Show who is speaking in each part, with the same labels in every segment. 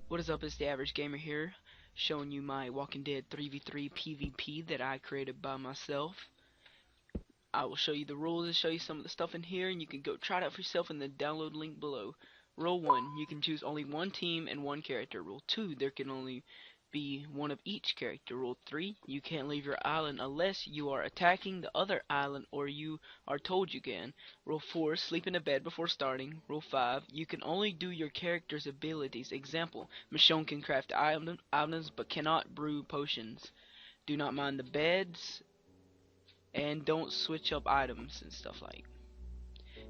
Speaker 1: What is up, it's the Average Gamer here, showing you my Walking Dead 3v3 PvP that I created by myself. I will show you the rules and show you some of the stuff in here, and you can go try it out for yourself in the download link below. Rule 1, you can choose only one team and one character. Rule 2, there can only be one of each character. Rule 3, you can't leave your island unless you are attacking the other island or you are told you can. Rule 4, sleep in a bed before starting. Rule 5, you can only do your character's abilities. Example, Michonne can craft items but cannot brew potions. Do not mind the beds, and don't switch up items and stuff like.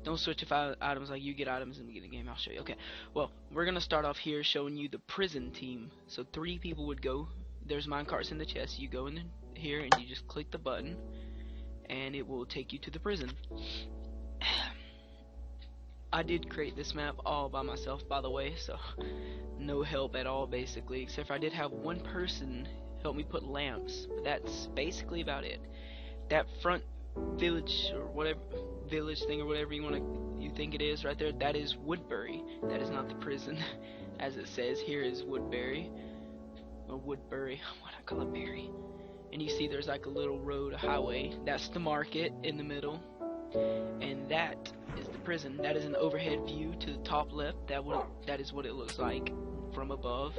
Speaker 1: Don't switch up items like you get items in the beginning of the game. I'll show you. Okay, well, we're going to start off here showing you the prison team. So 3 people would go. There's minecarts in the chest. You go in here and you just click the button and it will take you to the prison. I did create this map all by myself, by the way, so no help at all basically, except for I did have one person help me put lamps, but that's basically about it. That front village or whatever village thing or whatever you think it is right there, that is Woodbury. That is not the prison as it says here is Woodbury or Woodbury, what I call it, Berry. And you see there's like a little road, a highway. That's the market in the middle, and that is the prison. That is an overhead view to the top left. That is what it looks like from above.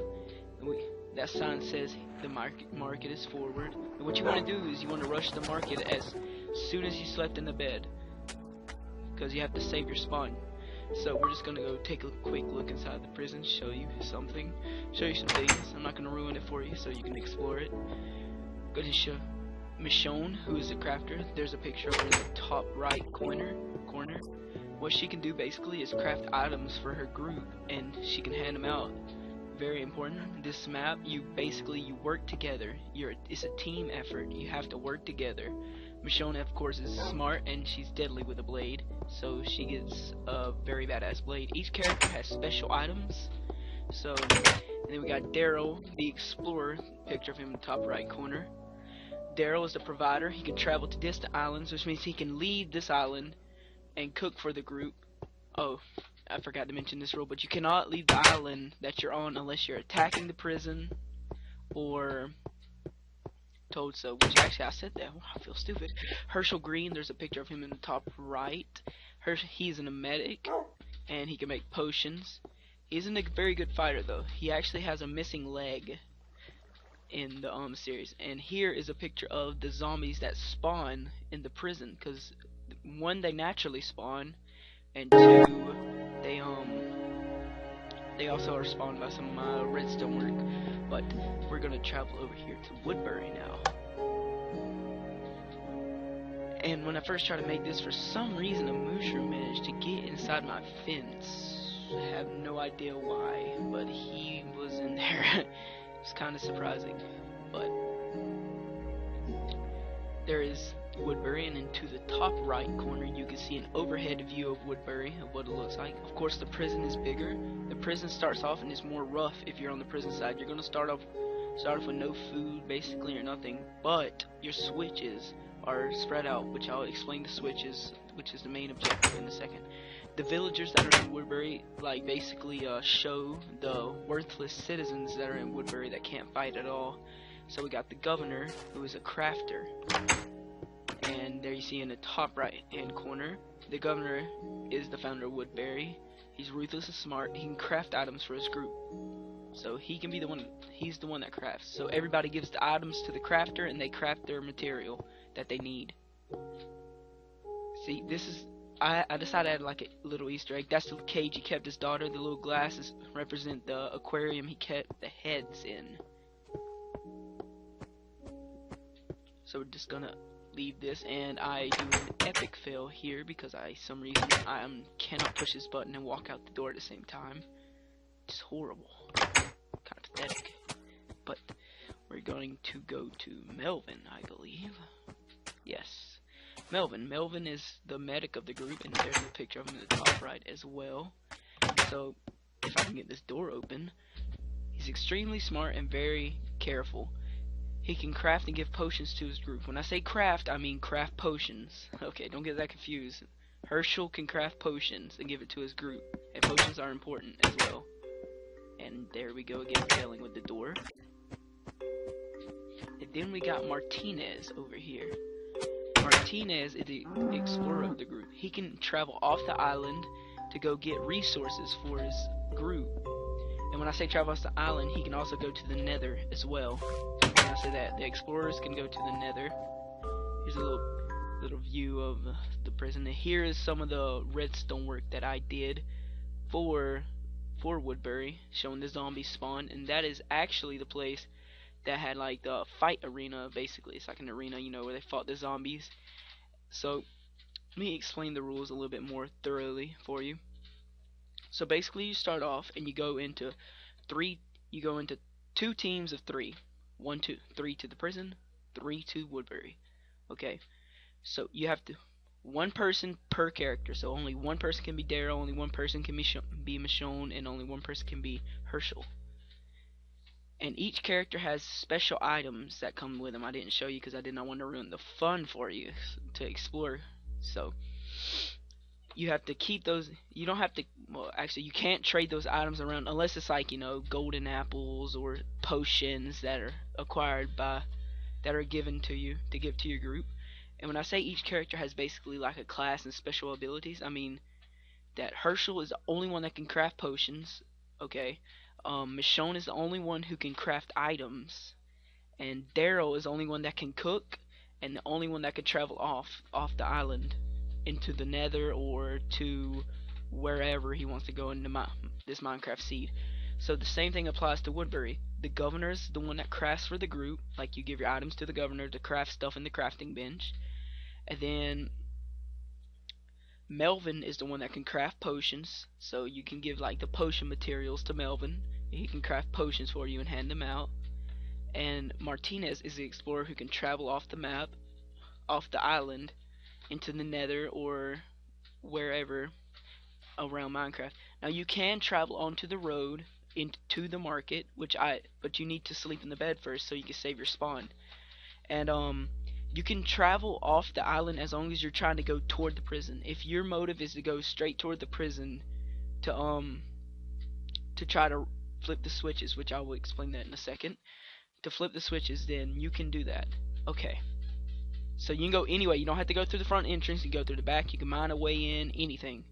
Speaker 1: And that sign says the market is forward. And what you want to do is you want to rush the market as soon as you slept in the bed, because you have to save your spawn. So we're just gonna go take a quick look inside the prison, show you some things. I'm not gonna ruin it for you, so you can explore it. Go to show Michonne, who is a crafter. There's a picture of her in the top right corner. What she can do basically is craft items for her group, and she can hand them out. Very important. This map, you work together. It's a team effort. You have to work together. Michonne, of course, is smart and she's deadly with a blade, so she gets a very badass blade. Each character has special items. So, and then we got Daryl, the explorer. Picture of him in the top right corner. Daryl is the provider. He can travel to distant islands, which means he can leave this island and cook for the group. Oh, I forgot to mention this rule, but you cannot leave the island that you're on unless you're attacking the prison or told so, which actually I said that. I feel stupid. Herschel Green, there's a picture of him in the top right. He's a medic and he can make potions. He isn't a very good fighter though. He actually has a missing leg in the series. And here is a picture of the zombies that spawn in the prison, because 1, they naturally spawn, and 2, they also are spawned by some redstone work. But we're gonna travel over here to Woodbury now. And when I first tried to make this, for some reason a mushroom managed to get inside my fence. I have no idea why, but he was in there. It's kind of surprising. But there is Woodbury, and then to the top right corner you can see an overhead view of Woodbury, of what it looks like. Of course the prison is bigger. The prison starts off and is more rough. If you're on the prison side, you're gonna start off with no food basically, or nothing, but your switches are spread out, which I'll explain the switches, which is the main objective, in a second. The villagers that are in Woodbury basically show the worthless citizens that are in Woodbury that can't fight at all. So we got the governor, who is a crafter. And there you see in the top right hand corner, the governor is the founder of Woodbury. He's ruthless and smart. He can craft items for his group, so he can be the one. He's the one that crafts. So everybody gives the items to the crafter, and they craft their material that they need. See, this is I decided to add like a little Easter egg. That's the cage he kept his daughter. The little glasses represent the aquarium he kept the heads in. So we're just gonna leave this, and I do an epic fail here because some reason I cannot push this button and walk out the door at the same time. It's horrible, kind of pathetic. But we're going to go to Melvin, I believe. Yes, Melvin. Melvin is the medic of the group, and there's a picture of him in the top right as well. So if I can get this door open, he's extremely smart and very careful. He can craft and give potions to his group. When I say craft, I mean craft potions. Okay, don't get that confused. Herschel can craft potions and give it to his group, and potions are important as well. And And there we go again, failing with the door. And then we got Martinez over here. Martinez is the explorer of the group. He can travel off the island to go get resources for his group. And when I say travel off the island, he can also go to the nether as well. When I say that, the explorers can go to the nether. Here's a little view of the prison. And here is some of the redstone work that I did for Woodbury, showing the zombie spawn. And that is actually the place that had like the fight arena. Basically, it's like an arena, you know, where they fought the zombies. So let me explain the rules a little bit more thoroughly for you. So basically, you start off and you go into two teams of three. 1, 2, 3 to the prison, 3 to Woodbury. Okay, so you have to one person per character. So only one person can be Daryl, only one person can be Michonne, and only one person can be Herschel. And each character has special items that come with them. I didn't show you because I did not want to ruin the fun for you to explore. So you have to keep those. You don't have to. Well, actually, you can't trade those items around unless it's like, you know, golden apples or potions that are acquired by that are given to you to give to your group. And when I say each character has basically like a class and special abilities, I mean that Herschel is the only one that can craft potions. Okay, Michonne is the only one who can craft items, and Daryl is the only one that can cook, and the only one that can travel off the island into the nether or to wherever he wants to go into this Minecraft seed. So the same thing applies to Woodbury. The governor's the one that crafts for the group. Like, you give your items to the governor to craft stuff in the crafting bench. And then Melvin is the one that can craft potions. So you can give like the potion materials to Melvin. He can craft potions for you and hand them out. And Martinez is the explorer who can travel off the map, off the island, into the nether or wherever around Minecraft. Now you can travel onto the road into the market, but you need to sleep in the bed first so you can save your spawn. And you can travel off the island as long as you're trying to go toward the prison. If your motive is to go straight toward the prison to try to flip the switches, which I will explain that in a second, to flip the switches, then you can do that. Okay. So you can go anyway. You don't have to go through the front entrance. You can go through the back. You can mine a way in, anything.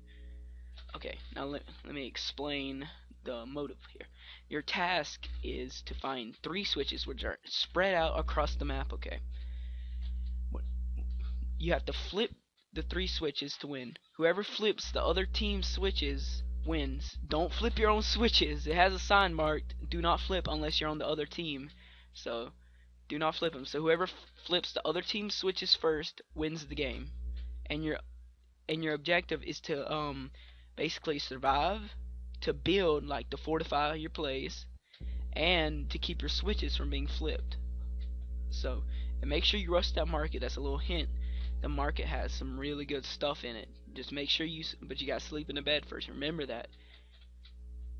Speaker 1: Okay, now let me explain the motive here. Your task is to find 3 switches which are spread out across the map. Okay. You have to flip the 3 switches to win. Whoever flips the other team's switches wins. Don't flip your own switches. It has a sign marked, do not flip unless you're on the other team. So do not flip them. So whoever flips the other team's switches first wins the game. And your objective is to basically survive, to build, like to fortify your place, and to keep your switches from being flipped. So, and make sure you rush that market. That's a little hint. The market has some really good stuff in it. Just make sure but you gotta sleep in the bed first. Remember that.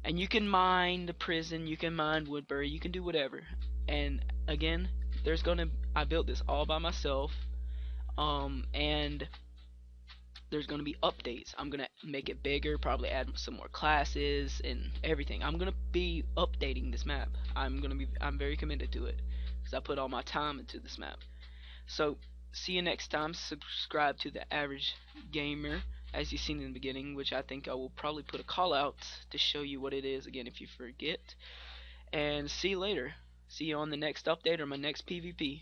Speaker 1: And you can mine the prison, you can mine Woodbury, you can do whatever. And again, I built this all by myself. And there's gonna be updates. I'm gonna make it bigger, probably add some more classes and everything. I'm gonna be updating this map. I'm very committed to it because I put all my time into this map. So see you next time. Subscribe to the Average Gamer, as you've seen in the beginning, which I think I will probably put a call out to show you what it is again if you forget. And see you later. See you on the next update or my next PvP.